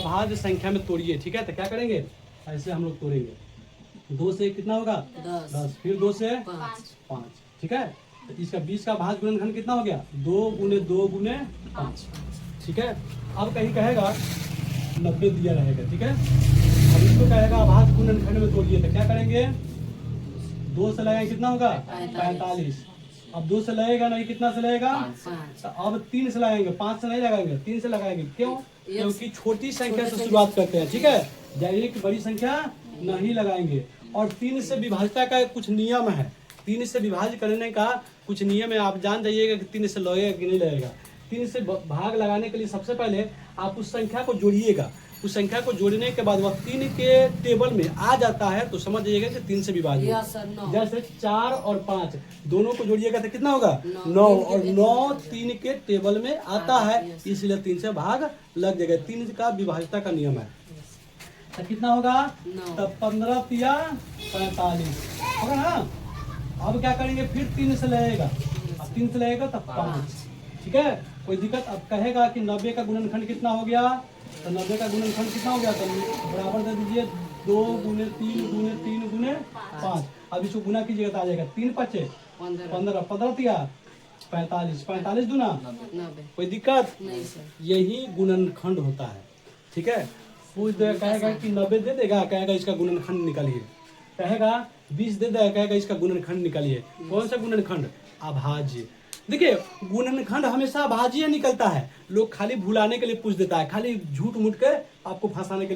अभाज्य संख्या में तोड़िए। ठीक है, तो क्या करेंगे, ऐसे हम लोग तोड़ेंगे। 2 से कितना होगा 10, फिर 2 से 5। ठीक है, तो इसका 20 का भाज्य गुणनखंड कितना हो गया 2 गुने 2 गुने 5। ठीक है, अब कहीं कहेगा 90 दिया रहेगा। ठीक है, अब इसको कहेगा अभाज्य गुणनखंड में तोड़िए, तो क्या करेंगे 2 से लगाएंगे कितना होगा 45। अब 2 से लगेगा नहीं, कितना से लगेगा 5। तो अब 3 से लगाएंगे, 5 से नहीं लगाएंगे, 3 से लगाएंगे। क्यों, क्योंकि छोटी संख्या से शुरुआत करते हैं। ठीक है, डायरेक्ट बड़ी संख्या नहीं लगाएंगे। और 3 से विभाज्यता का कुछ नियम है, 3 से विभाज्य करने का कुछ नियम है, आप जान जाइएगा कि 3 से लगेगा कि नहीं लगेगा। 3 से भाग लगाने के लिए सबसे पहले आप उस संख्या को जोड़िएगा, उस संख्या को जोड़ने के बाद वह 3 के टेबल में आ जाता है तो समझ जाइएगा कि 3 से विभाजित। जैसे 4 और 5 दोनों को जोड़िएगा तो कितना होगा 9, और 9 3 के टेबल में आता है, इसलिए 3 से भाग लग जाएगा। 3 का विभाज्यता का नियम है। तो कितना होगा तब 15 तिया 45 होगा ना। अब क्या करेंगे, फिर 3 से लगेगा, अब 3 से लगेगा तब 5। ठीक है, कोई दिक्कत। अब कहेगा कि 90 का गुणनखंड कितना हो गया, तो 90 का गुणनखंड कितना हो गया, तो बराबर दे दीजिए 2 गुने 3 गुने 3 गुने 5। अब इसको गुना कीजिएगा तो आ जाएगा 3 5 15, 15 तिया 45, 45 दूना 90। कोई दिक्कत नहीं सर, यही गुणनखंड होता है। ठीक है, पूछ देगा, कहेगा कि 90 दे देगा, कहेगा इसका गुणनखंड निकालिए। कहेगा 20 दे देगा, कहेगा इसका गुणनखंड निकालिए। कौन सा गुणनखंड, अभाज्य। देखिए गुणनखंड हमेशा अभाज्य निकलता है, लोग खाली भुलाने के लिए पूछ देता है, खाली झूठ मूठ के आपको फंसाने के लिए।